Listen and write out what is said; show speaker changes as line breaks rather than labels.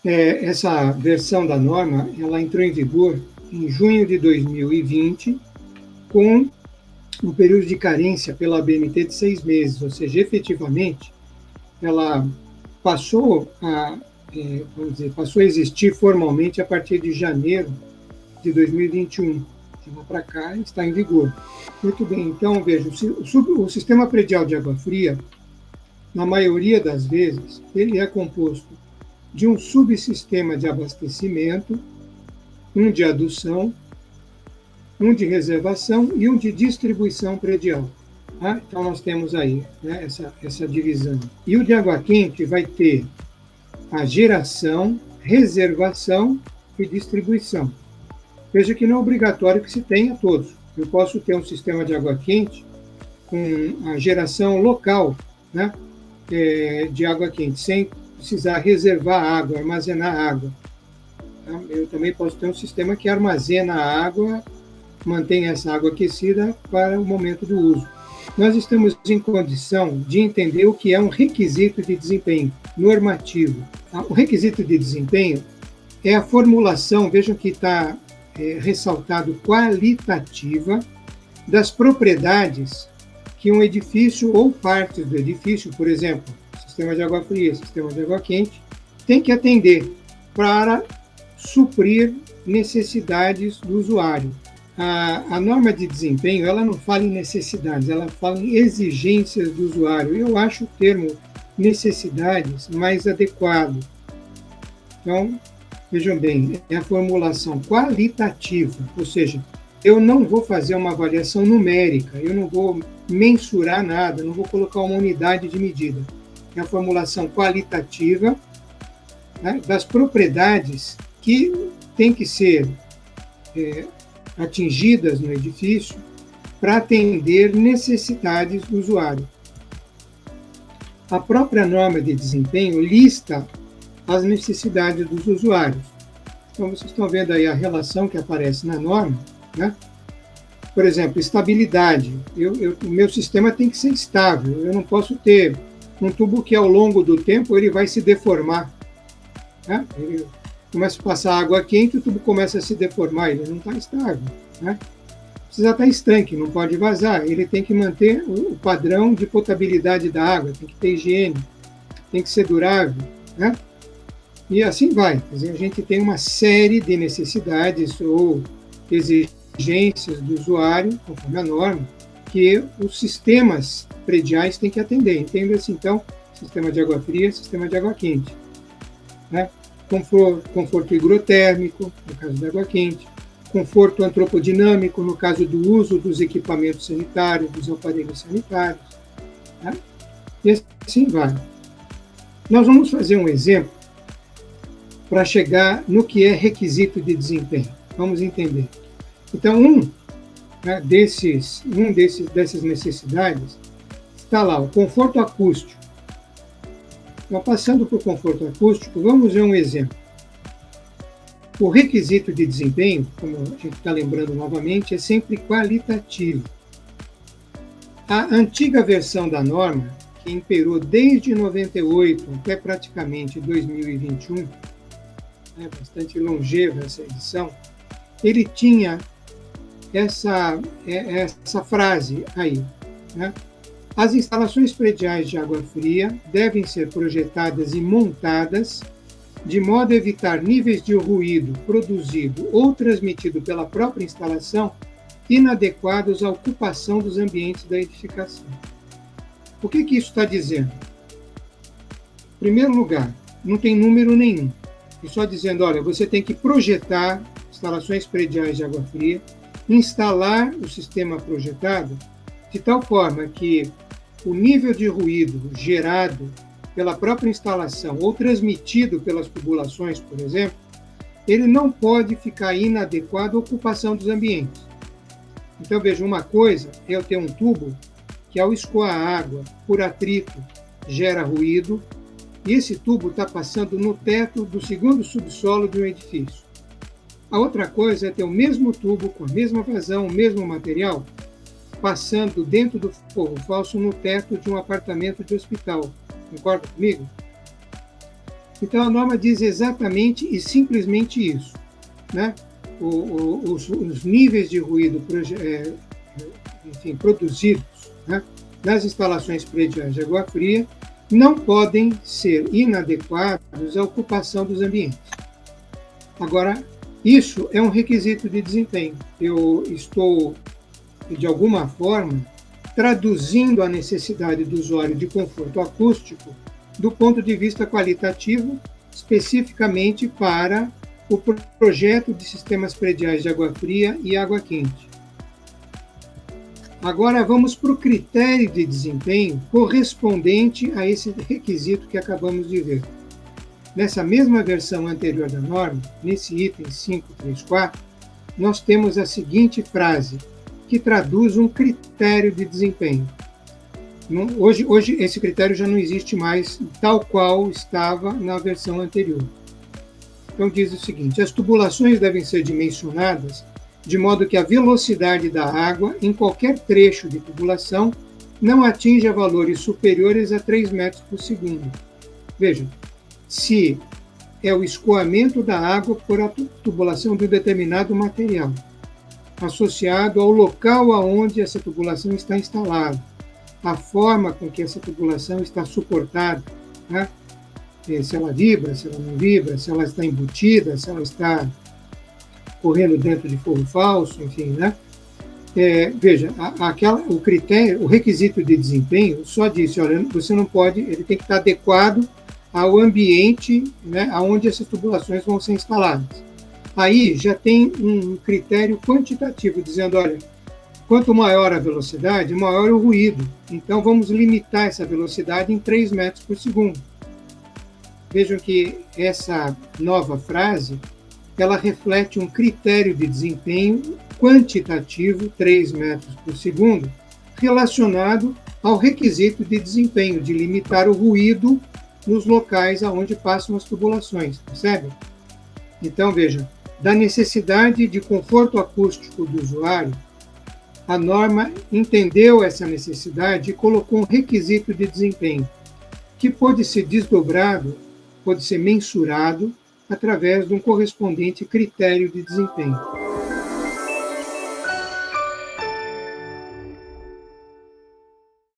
Essa versão da norma, ela entrou em vigor em junho de 2020, com um período de carência pela ABNT de 6 meses, ou seja, efetivamente, ela passou passou a existir formalmente a partir de janeiro de 2021. De lá para cá, está em vigor. Muito bem, então, veja, o sistema predial de água fria, na maioria das vezes, ele é composto de um subsistema de abastecimento, um de adução, um de reservação e um de distribuição predial. Tá? Então, nós temos aí, né, essa divisão. E o de água quente vai ter a geração, reservação e distribuição. Veja que não é obrigatório que se tenha todos. Eu posso ter um sistema de água quente com a geração local, né, de água quente, sem precisar reservar água, armazenar água. Tá? Eu também posso ter um sistema que armazena a água, mantém essa água aquecida para o momento do uso. Nós estamos em condição de entender o que é um requisito de desempenho normativo. O requisito de desempenho é a formulação, vejam que está ressaltado, qualitativa das propriedades que um edifício ou partes do edifício, por exemplo, sistema de água fria, sistema de água quente, tem que atender para suprir necessidades do usuário. A norma de desempenho, ela não fala em necessidades, ela fala em exigências do usuário. Eu acho o termo necessidades mais adequado. Então, vejam bem, é a formulação qualitativa, ou seja, eu não vou fazer uma avaliação numérica, eu não vou mensurar nada, não vou colocar uma unidade de medida. É a formulação qualitativa, né, das propriedades que têm que ser atingidas no edifício para atender necessidades do usuário. A própria norma de desempenho lista as necessidades dos usuários. Então, vocês estão vendo aí a relação que aparece na norma, né? Por exemplo, estabilidade. O meu sistema tem que ser estável. Eu não posso ter um tubo que, ao longo do tempo, ele vai se deformar. Né? Ele começa a passar água quente, o tubo começa a se deformar, ele não está estável. Né? Precisa estar estanque, não pode vazar. Ele tem que manter o padrão de potabilidade da água, tem que ter higiene, tem que ser durável. Né? E assim vai. Quer dizer, a gente tem uma série de necessidades ou exigências do usuário, conforme a norma, que os sistemas prediais têm que atender. Entenda-se, então, sistema de água fria, sistema de água quente. Né? Conforto higrotérmico, no caso da água quente, conforto antropodinâmico, no caso do uso dos equipamentos sanitários, dos aparelhos sanitários. Né? E assim vai. Nós vamos fazer um exemplo para chegar no que é requisito de desempenho. Vamos entender. Então, dessas necessidades está lá o conforto acústico. Então, passando por conforto acústico, vamos ver um exemplo. O requisito de desempenho, como a gente está lembrando novamente, é sempre qualitativo. A antiga versão da norma, que imperou desde 98 até praticamente 2021, bastante longeva essa edição, ele tinha essa frase aí, né? As instalações prediais de água fria devem ser projetadas e montadas de modo a evitar níveis de ruído produzido ou transmitido pela própria instalação inadequados à ocupação dos ambientes da edificação. O que isso está dizendo? Em primeiro lugar, não tem número nenhum. E só dizendo, olha, você tem que projetar instalações prediais de água fria, instalar o sistema projetado de tal forma que o nível de ruído gerado pela própria instalação ou transmitido pelas tubulações, por exemplo, ele não pode ficar inadequado à ocupação dos ambientes. Então, veja, uma coisa é eu ter um tubo que, ao escoar a água por atrito, gera ruído, e esse tubo está passando no teto do segundo subsolo de um edifício. A outra coisa é ter o mesmo tubo, com a mesma vazão, o mesmo material, passando dentro do forro falso no teto de um apartamento de hospital. Concorda comigo? Então, a norma diz exatamente e simplesmente isso, né? Os níveis de ruído produzidos, né, nas instalações prediais de água fria não podem ser inadequados à ocupação dos ambientes. Agora, isso é um requisito de desempenho. Eu estou, de alguma forma, traduzindo a necessidade do usuário de conforto acústico do ponto de vista qualitativo, especificamente para o projeto de sistemas prediais de água fria e água quente. Agora vamos para o critério de desempenho correspondente a esse requisito que acabamos de ver. Nessa mesma versão anterior da norma, nesse item 534, nós temos a seguinte frase, que traduz um critério de desempenho. Hoje esse critério já não existe mais tal qual estava na versão anterior. Então diz o seguinte, as tubulações devem ser dimensionadas de modo que a velocidade da água em qualquer trecho de tubulação não atinja valores superiores a 3 metros por segundo. Veja, se é o escoamento da água por a tubulação de um determinado material, associado ao local aonde essa tubulação está instalada, a forma com que essa tubulação está suportada, né? Se ela vibra, se ela não vibra, se ela está embutida, se ela está correndo dentro de forro falso, enfim, né? Veja, o critério, o requisito de desempenho só disse, olha, você não pode, ele tem que estar adequado ao ambiente, né, aonde essas tubulações vão ser instaladas. Aí já tem um critério quantitativo, dizendo, olha, quanto maior a velocidade, maior o ruído. Então, vamos limitar essa velocidade em 3 metros por segundo. Vejam que essa nova frase, ela reflete um critério de desempenho quantitativo, 3 metros por segundo, relacionado ao requisito de desempenho, de limitar o ruído nos locais aonde passam as tubulações, percebe? Então, veja, da necessidade de conforto acústico do usuário, a norma entendeu essa necessidade e colocou um requisito de desempenho, que pode ser desdobrado, pode ser mensurado, através de um correspondente critério de desempenho.